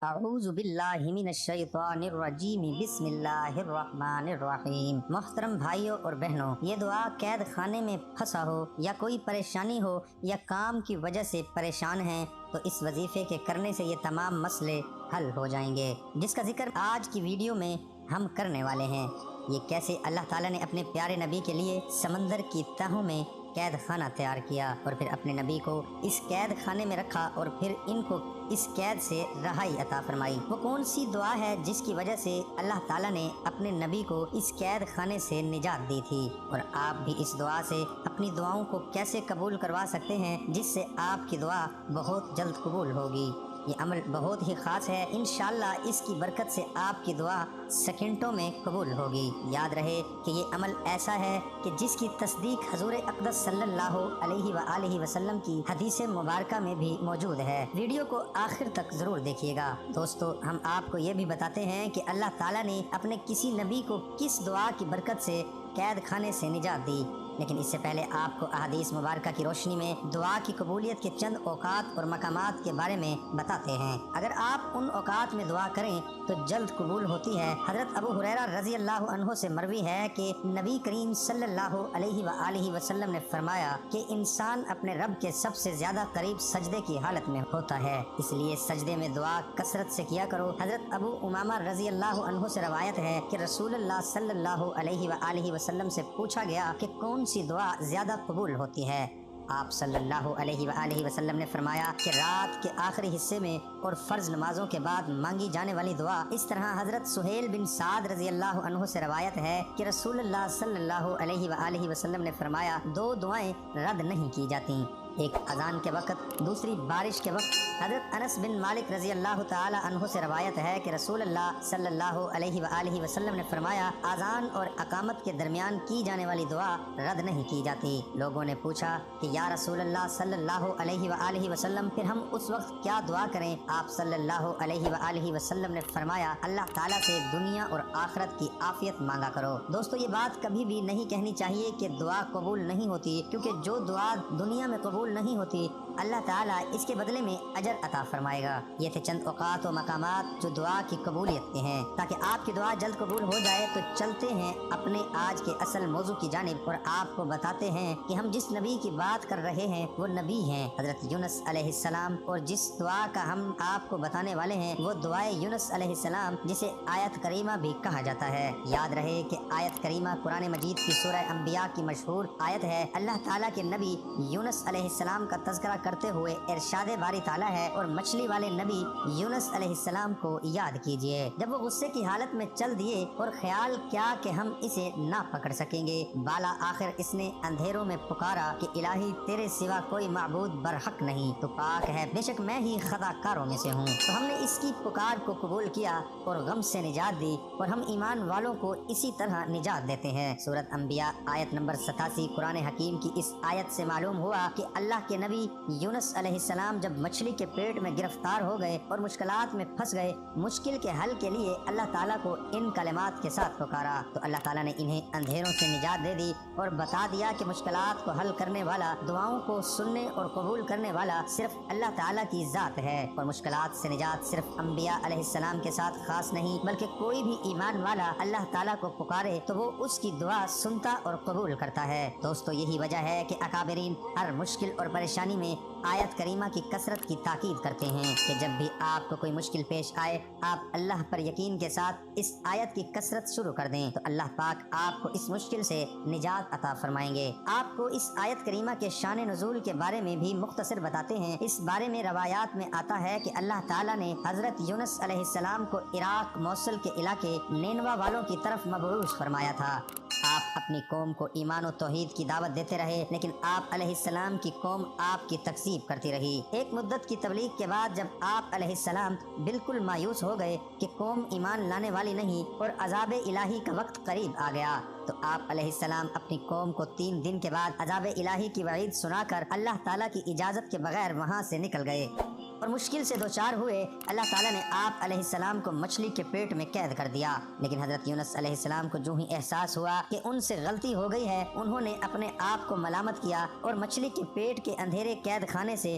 اعوذ باللہ من الشیطان الرجیم بسم اللہ الرحمن الرحیم۔ محترم بھائیوں اور بہنوں، یہ دعا قید خانے میں پھنسا ہو یا کوئی پریشانی ہو یا کام کی وجہ سے پریشان ہیں تو اس وظیفے کے کرنے سے یہ تمام مسئلے حل ہو جائیں گے، جس کا ذکر آج کی ویڈیو میں ہم کرنے والے ہیں۔ یہ کیسے اللہ تعالیٰ نے اپنے پیارے نبی کے لیے سمندر کی تہوں میں قید خانہ تیار کیا اور پھر اپنے نبی کو اس قید خانے میں رکھا اور پھر ان کو اس قید سے رہائی عطا فرمائی۔ وہ کون سی دعا ہے جس کی وجہ سے اللہ تعالیٰ نے اپنے نبی کو اس قید خانے سے نجات دی تھی، اور آپ بھی اس دعا سے اپنی دعاؤں کو کیسے قبول کروا سکتے ہیں جس سے آپ کی دعا بہت جلد قبول ہوگی۔ یہ عمل بہت ہی خاص ہے، انشاءاللہ اس کی برکت سے آپ کی دعا سیکنڈوں میں قبول ہوگی۔ یاد رہے کہ یہ عمل ایسا ہے کہ جس کی تصدیق حضور اقدس صلی اللہ علیہ وآلہ وسلم کی حدیث مبارکہ میں بھی موجود ہے۔ ویڈیو کو آخر تک ضرور دیکھیے گا۔ دوستو، ہم آپ کو یہ بھی بتاتے ہیں کہ اللہ تعالیٰ نے اپنے کسی نبی کو کس دعا کی برکت سے قید خانے سے نجات دی، لیکن اس سے پہلے آپ کو احادیث مبارکہ کی روشنی میں دعا کی قبولیت کے چند اوقات اور مقامات کے بارے میں بتاتے ہیں۔ اگر آپ ان اوقات میں دعا کریں تو جلد قبول ہوتی ہے۔ حضرت ابو ہریرہ رضی اللہ عنہ سے مروی ہے کہ نبی کریم صلی اللہ علیہ وآلہ وسلم نے فرمایا کہ انسان اپنے رب کے سب سے زیادہ قریب سجدے کی حالت میں ہوتا ہے، اس لیے سجدے میں دعا کثرت سے کیا کرو۔ حضرت ابو امامہ رضی اللہ عنہ سے روایت ہے کہ رسول اللہ صلی اللہ علیہ وآلہ وسلم سے پوچھا گیا کہ کون سی دعا زیادہ قبول ہوتی ہے؟ آپ صلی اللہ علیہ وآلہ وسلم نے فرمایا کہ رات کے آخری حصے میں اور فرض نمازوں کے بعد مانگی جانے والی دعا۔ اس طرح حضرت سہیل بن سعد رضی اللہ عنہ سے روایت ہے کہ رسول اللہ صلی اللہ علیہ وآلہ وسلم نے فرمایا دو دعائیں رد نہیں کی جاتی، ایک اذان کے وقت، دوسری بارش کے وقت۔ حضرت انس بن مالک رضی اللہ تعالی عنہ سے روایت ہے کہ رسول اللہ صلی اللہ علیہ وآلہ وسلم نے فرمایا اذان اور اقامت کے درمیان کی جانے والی دعا رد نہیں کی جاتی۔ لوگوں نے پوچھا کہ یا رسول اللہ صلی اللہ علیہ وآلہ وسلم، پھر ہم اس وقت کیا دعا کریں؟ آپ صلی اللہ علیہ وآلہ وسلم نے فرمایا اللہ تعالیٰ سے دنیا اور آخرت کی عافیت مانگا کرو۔ دوستو، یہ بات کبھی بھی نہیں کہنی چاہیے کہ دعا قبول نہیں ہوتی، کیونکہ جو دعا دنیا میں قبول نہیں ہوتی اللہ تعالیٰ اس کے بدلے میں اجر عطا فرمائے گا۔ یہ تھے چند اوقات و مقامات جو دعا کی قبولیت کے ہیں۔ تاکہ آپ کی دعا جلد قبول ہو جائے تو چلتے ہیں اپنے آج کے اصل موضوع کی جانب، اور آپ کو بتاتے ہیں کہ ہم جس نبی کی بات کر رہے ہیں وہ نبی ہیں حضرت یونس علیہ السلام، اور جس دعا کا ہم آپ کو بتانے والے ہیں وہ دعائے یونس علیہ السلام، جسے آیت کریمہ بھی کہا جاتا ہے۔ یاد رہے کہ آیت کریمہ قرآن مجید کی سورہ انبیاء کی مشہور آیت ہے۔ اللہ تعالیٰ کے نبی یونس علیہ السلام کا تذکرہ کرتے ہوئے ارشاد باری تعالیٰ ہے، اور مچھلی والے نبی یونس علیہ السلام کو یاد کیجئے جب وہ غصے کی حالت میں چل دیے اور خیال کیا کہ ہم اسے نہ پکڑ سکیں گے، بالا آخر اس نے اندھیروں میں پکارا کہ الہی تیرے سوا کوئی معبود برحق نہیں، تو پاک ہے، بے شک میں ہی خطا کاروں میں سے ہوں۔ تو ہم نے اس کی پکار کو قبول کیا اور غم سے نجات دی، اور ہم ایمان والوں کو اسی طرح نجات دیتے ہیں۔ سورۃ انبیاء آیت نمبر 87 قرآن حکیم کی اس آیت سے معلوم ہوا کہ اللہ کے نبی یونس علیہ السلام جب مچھلی کے پیٹ میں گرفتار ہو گئے اور مشکلات میں پھنس گئے، مشکل کے حل کے لیے اللہ تعالیٰ کو ان کلمات کے ساتھ پکارا، تو اللہ تعالیٰ نے انہیں اندھیروں سے نجات دے دی اور بتا دیا کہ مشکلات کو حل کرنے والا، دعاؤں کو سننے اور قبول کرنے والا صرف اللہ تعالیٰ کی ذات ہے، اور مشکلات سے نجات صرف انبیاء علیہ السلام کے ساتھ خاص نہیں، بلکہ کوئی بھی ایمان والا اللہ تعالیٰ کو پکارے تو وہ اس کی دعا سنتا اور قبول کرتا ہے۔ دوستو، یہی وجہ ہے کہ اکابرین ہر مشکل اور پریشانی میں آیت کریمہ کی کثرت کی تاکید کرتے ہیں کہ جب بھی آپ کو کوئی مشکل پیش آئے، آپ اللہ پر یقین کے ساتھ اس آیت کی کثرت شروع کر دیں تو اللہ پاک آپ کو اس مشکل سے نجات عطا فرمائیں گے۔ آپ کو اس آیت کریمہ کے شان نزول کے بارے میں بھی مختصر بتاتے ہیں۔ اس بارے میں روایات میں آتا ہے کہ اللہ تعالیٰ نے حضرت یونس علیہ السلام کو عراق موصل کے علاقے نینوا والوں کی طرف مبعوث فرمایا تھا۔ آپ اپنی قوم کو ایمان و توحید کی دعوت دیتے رہے، لیکن آپ علیہ السلام کی قوم آپ کی تکذیب کرتی رہی۔ ایک مدت کی تبلیغ کے بعد جب آپ علیہ السلام بالکل مایوس ہو گئے کہ قوم ایمان لانے والی نہیں اور عذاب الہی کا وقت قریب آ گیا، تو آپ علیہ السلام اپنی قوم کو 3 دن کے بعد عذاب الہی کی وعید سنا کر اللہ تعالیٰ کی اجازت کے بغیر وہاں سے نکل گئے اور مشکل سے دوچار ہوئے۔ اللہ تعالیٰ نے آپ علیہ السلام کو مچھلی کے پیٹ میں قید کر دیا، لیکن حضرت یونس علیہ السلام کو جو ہی احساس ہوا کہ ان سے غلطی ہو گئی ہے، انہوں نے اپنے آپ کو ملامت کیا اور مچھلی کے پیٹ کے اندھیرے قید خانے سے